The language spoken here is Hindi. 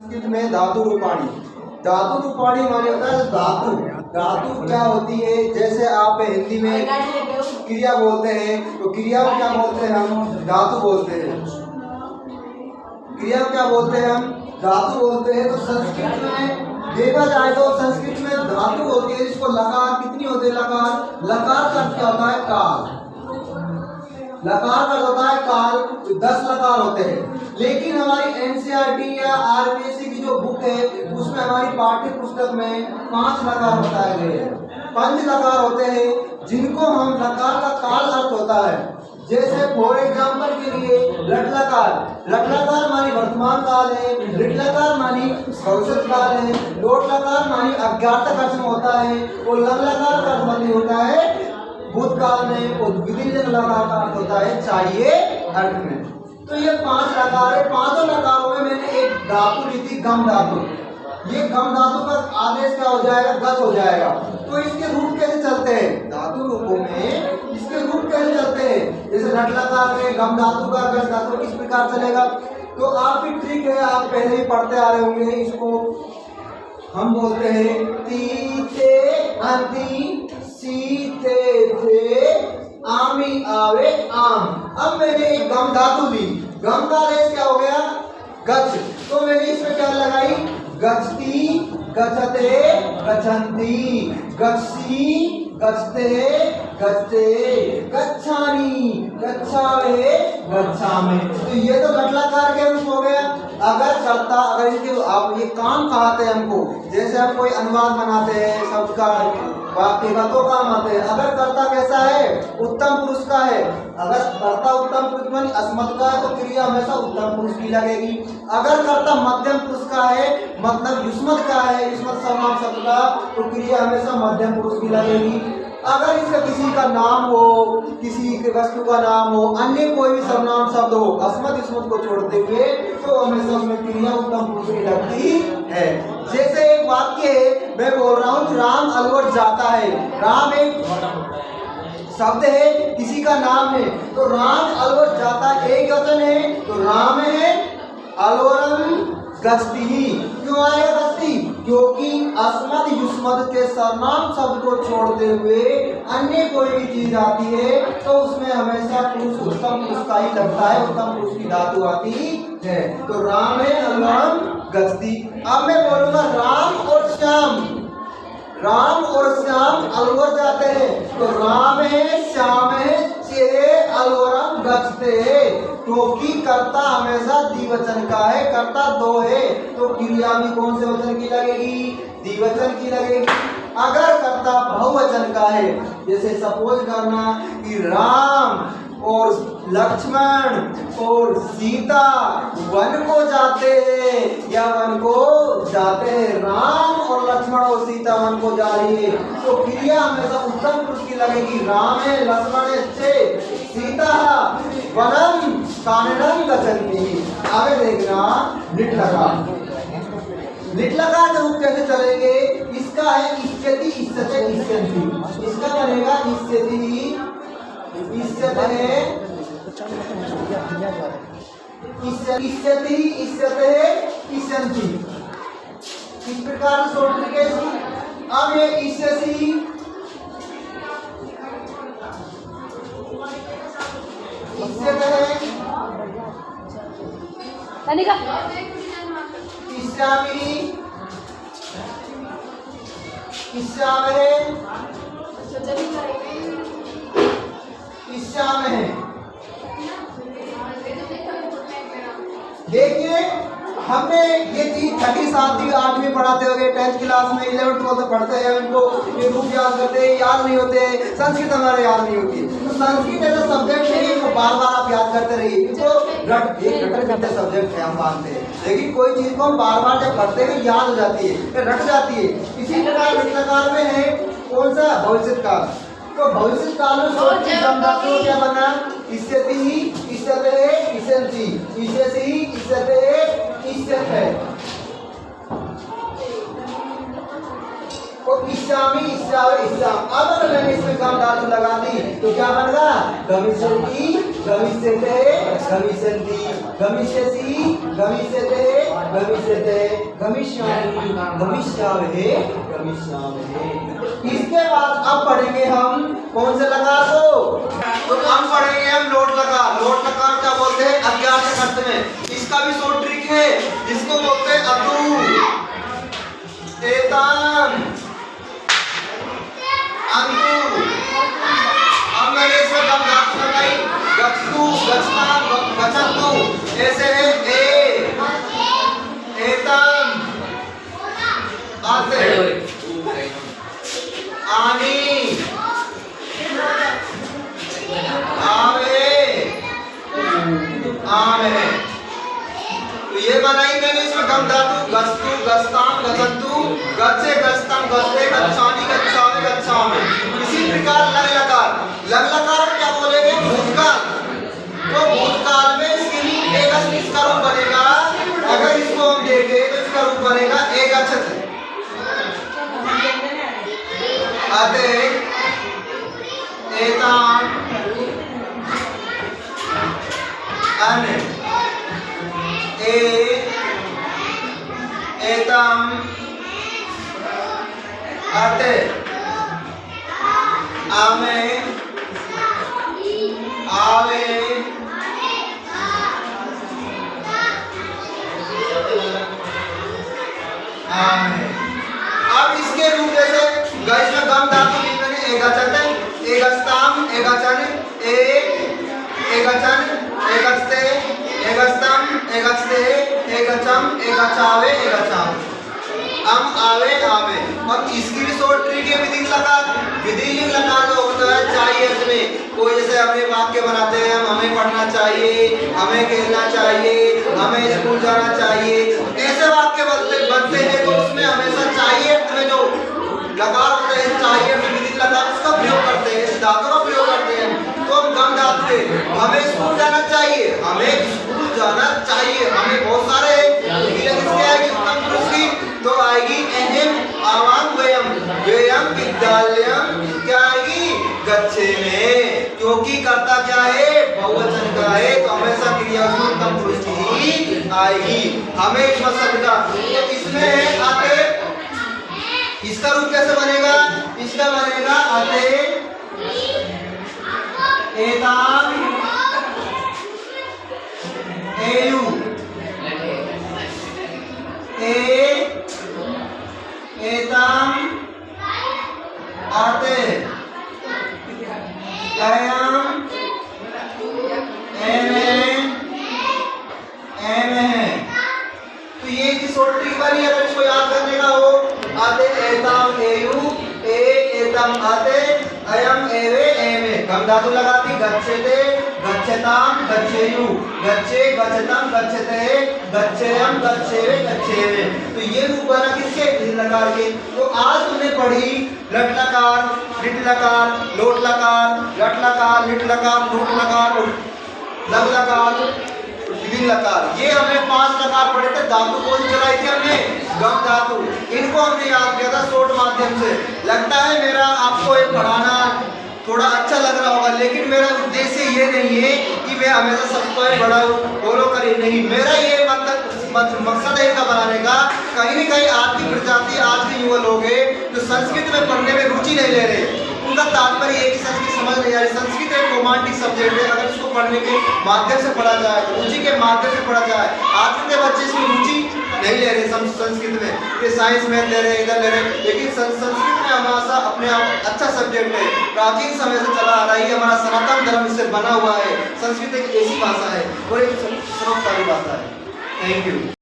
संस्कृत में धातु रूपाणी। धातु रूपाणी माने होता है धातु। धातु क्या होती है? जैसे आप हिंदी में क्रिया बोलते हैं तो क्रिया को क्या बोलते हैं? हम धातु बोलते हैं। क्रिया क्या बोलते हैं? हम धातु बोलते हैं। तो संस्कृत में देखा जाए तो संस्कृत में धातु होती है जिसको लकार कितनी होती है? लकार का क्या होता है? काल। लकार का होता है काल। 10 लकार होते हैं। लेकिन हमारी एनसीईआरटी या आरबीएससी की जो बुक है उसमें हमारी पाठ्य पुस्तक में 5 लकार बताए गए हैं। 5 लकार होते हैं जिनको हम लकार का काल अर्थ होता है। जैसे फॉर एग्जाम्पल के लिए लट लकार। लट लकार मानी वर्तमान काल है। लिट लकार मानी भविष्य काल है। लोट लकार मानी अज्ञात अर्थ में होता है। और लग लकार का अर्थ होता है भूतकाल में। और विधिलिंग लकार का अर्थ होता है चाहिए अर्थ में। तो ये 5 लकार है। 5 लकारों में मैंने एक धातु ली थी, गम धातु। ये गम धातु का आदेश क्या हो जाएगा? गच हो जाएगा। तो इसके रूप कैसे चलते हैं? धातु रूपों में इसके रूप कैसे चलते हैं? जैसे लट लकार में गम धातु का गच धातु किस प्रकार चलेगा? तो आप भी ठीक है, आप पहले ही पढ़ते आ रहे होंगे। इसको हम बोलते हैं तीते अंति सीते थे आमी आवे आम। अब मैंने एक गम धातु ली। गम का आदेश क्या हो गया? गच। तो मैंने इसमें क्या लगाई? गच्छति गच्छते गच्छन्ति गच्छसि गच्छते गच्छते गच्छामि गच्छावे गच्छामि। तो ये तो लट लकार के रूप हो गया। अगर इसके आप ये काम कहते हैं हमको, जैसे हम कोई अनुवाद बनाते हैं शब्द का, वाक्य का, तो काम आते हैं। अगर कर्ता कैसा है? उत्तम पुरुष का है। अगर कर्ता उत्तम पुरुष मानी अस्मत् का है तो क्रिया हमेशा उत्तम पुरुष की लगेगी। अगर कर्ता मध्यम पुरुष का है, मतलब युष्मत् का है, युष्मत् सर्वनाम शब्द का, तो क्रिया हमेशा मध्यम पुरुष की लगेगी। अगर इसका किसी का नाम हो, किसी के वस्तु का नाम हो, अन्य कोई भी सर्वनाम शब्द हो अस्मत् युष्मत् को छोड़ते हुए, तो हमेशा उसमें क्रिया उत्तम पुरुष की लगती है। जैसे एक वाक्य है, मैं बोल रहा हूँ राम अलवर जाता है। राम एक शब्द है, किसी का नाम है, तो राम अलवर जाता एक वचन है, तो राम है अलवरम गच्छति। क्यों आएगा गच्छति? क्योंकि अस्मत् युष्मत् के सर्वनाम शब्द को छोड़ते हुए अन्य कोई भी चीज आती है तो उसमें हमेशा पुरुष उत्तम पुरुष का ही लगता है, उत्तम पुरुष की धातु आती है। तो राम है अलवरम गच्छति। अब मैं बोलूंगा राम और श्याम। राम और श्याम अलवर जाते हैं, तो राम है श्याम है चे अलवरम गच्छते। क्योंकि कर्ता हमेशा द्विवचन का है, कर्ता 2 है, तो क्रिया भी कौन से वचन की लगेगी? द्विवचन की लगेगी। अगर कर्ता बहुवचन का है, जैसे सपोज करना कि राम और लक्ष्मण और सीता वन को जाते हैं या वन को जाते हैं, राम और लक्ष्मण और सीता वन को जा रही है, तो क्रिया हमेशा उत्तम पुरुष की लगेगी। राम है लक्ष्मण है चे सीता वनम काननम गच्छन्ति। आगे देखना लिट लकार। लिट लकार के रूप कैसे चलेंगे? इसका है इष्यति इष्यते इष्यन्ति। इसका बनेगा इष्यति इष्यते इष्यति इष्यते इष्यन्ति। इस प्रकार से शॉर्ट ट्रिक है इसकी। अब ये इष्यसि इष्यामि इष्यामहे इष्यामहे। देखिए हमने ये चीज 6वीं 7वीं 8वीं पढ़ाते हो गए, 10th क्लास में 11th 12th पढ़ते हैं, उनको ये रूप याद करते हैं, याद नहीं होते। संस्कृत हमारे याद नहीं होती। तो संस्कृत ऐसा सब्जेक्ट नहीं है इसको बार बार आप याद करते रहिए। तो रटते सब्जेक्ट है, हम मानते हैं, लेकिन कोई चीज को हम बार बार जब पढ़ते हैं याद हो जाती है, रट जाती है। इसी प्रकार लिट लकार में है कौन सा? भविष्य काल। तो भविष्य काल में गम धातु क्या बना? इष्यति इष्यते इष्यन्ति इष्यसि इष्यते इष्यते। तो इष्यामि इष्यावे इष्याम। अब अगर मैंने इसमें गम धातु लगा दी तो क्या बन गया? गमिष्यति गमिष्यते गमिष्यन्ति गमिष्यसि गमिष्यते गमिष्यते, गमिष्यामि, गमिष्यामहे, गमिष्यामहे। इसके बाद अब पढ़ेंगे हम कौन से लकार को? तो अब पढ़ेंगे हम लोट लकार। लोट लकार क्या बोलते हैं? अज्ञात अर्थ में। इसका भी शॉर्ट ट्रिक है, जिसको बोलते हैं अतु, एताम, अंतु। अब मैंने इसमें कम धातु लगाई, गच्छतु, गच्छताम, गच्छन्तु। ऐसे है ए, एताम, आते, आनी, आवे, आवे। तो ये बनाई मैंने इसमें कम धातु, गच्छतु, गच्छताम, गच्छन्तु, गच्छे, गच्छतम, गच्छते, गच्छामि, गच्छामि, गच्छामि। इसी प्रकार लग लकार। लग लकार क्या बोलेंगे? भूतकाल। तो भूतकाल में इसका रूप बनेगा, अगर इसको हम देखें तो इसका रूप बनेगा एक अक्षत आते, एताम, अन, एताम, आते, आमे, आवे, आमे। अब इसके रूप जैसे गैस में गम धातु मैंने एकाचन, एगस्ताम, एकाचन, एकाचन, एकस्ते, एकस्तम, एकस्ते, एकचम, एकचावे, एकचाव। हम आवे, आवे। और इसकी भी शॉर्ट ट्रिक है विधिलिंग लकार। विधिलिंग लकार का होता है चाहिए अर्थ में। कोई जैसे अपने वाक्य बनाते हैं, हम हमें पढ़ना चाहिए, हमें खेलना चाहिए, हमें स्कूल जाना चाहिए, ऐसे वाक्य बनते हैं। तो उसमें हमेशा चाहिए अर्थ में जो लकार होते हैं, चाहिए अर्थ में विधिलिंग लकार उसका प्रयोग करते हैं, इस धातु का प्रयोग करते हैं। तो हम गम धातु से हमें स्कूल जाना चाहिए, हमें स्कूल जाना चाहिए, हमें बहुत सारे किसकी आएगी उत्तम पुरुष की? तो आएगी अहम, आवाम, व्ययम, व्ययम, विद्यालयम, क्या आएगी? गच्छेमे। क्योंकि कर्ता क्या है? बहुवचन का है, तो हमेशा क्रिया उसमें उत्तम पुरुष की ही आएगी। हमें इस शब्द का तो इसमें आते, इसका रूप कैसे बनेगा? इसका बनेगा आते, एताम, एयु, एताम, आते, अयम, एमे, एमे। तो ये की शॉर्ट ट्रिक वाली, अगर इसको याद करने का हो, आते, एताम, एयु, एतम, आते, अयम, एवे, एमे। कम धातु लगाती, गच्छते, गच्छताम, गच्छेयु, गच्छे, गच्छतम, गच्छते, गच्छेयम, गच्छेवे, गच्छेवे। तो ये रूप बना किसके? विधिलिंग लकार के। तो आज हमने पढ़ी लट लकार, लिट लकार, लोट लकार, लट लकार, लिट लकार, लोट लकार, लग लकार, विधिलिंग लकार। ये हमने 5 लकार पढ़े थे। धातु कौन सी चलाई थी हमने? गम धातु। इनको हमने याद किया था शॉर्ट माध्यम से। लगता है मेरा आपको एक पढ़ाना थोड़ा अच्छा लग रहा होगा, लेकिन मेरा उद्देश्य ये नहीं है कि मैं हमेशा सबको बढ़ाऊं, फॉलो करें, नहीं। मेरा ये मकसद है इनका बनाने का। कहीं न कहीं आज की प्रजाति, आज के युवा लोग हैं जो संस्कृत में पढ़ने में रुचि नहीं ले रहे। उनका तात्पर्य है कि संस्कृत समझ नहीं आ रही। संस्कृत एक रोमांटिक सब्जेक्ट है, अगर इसको पढ़ने के माध्यम से पढ़ा जाए, रुचि के माध्यम से पढ़ा जाए। आज के बच्चे इसमें रुचि नहीं ले रहे संस्कृत में, ये साइंस में ले रहे, इधर ले रहे। लेकिन संस्कृत में हमारा अपने आप अच्छा सब्जेक्ट है, प्राचीन समय से चला आ रहा है, हमारा सनातन धर्म इससे बना हुआ है। संस्कृत एक ऐसी भाषा है और एक सर्वसाधारण भाषा है। Thank you.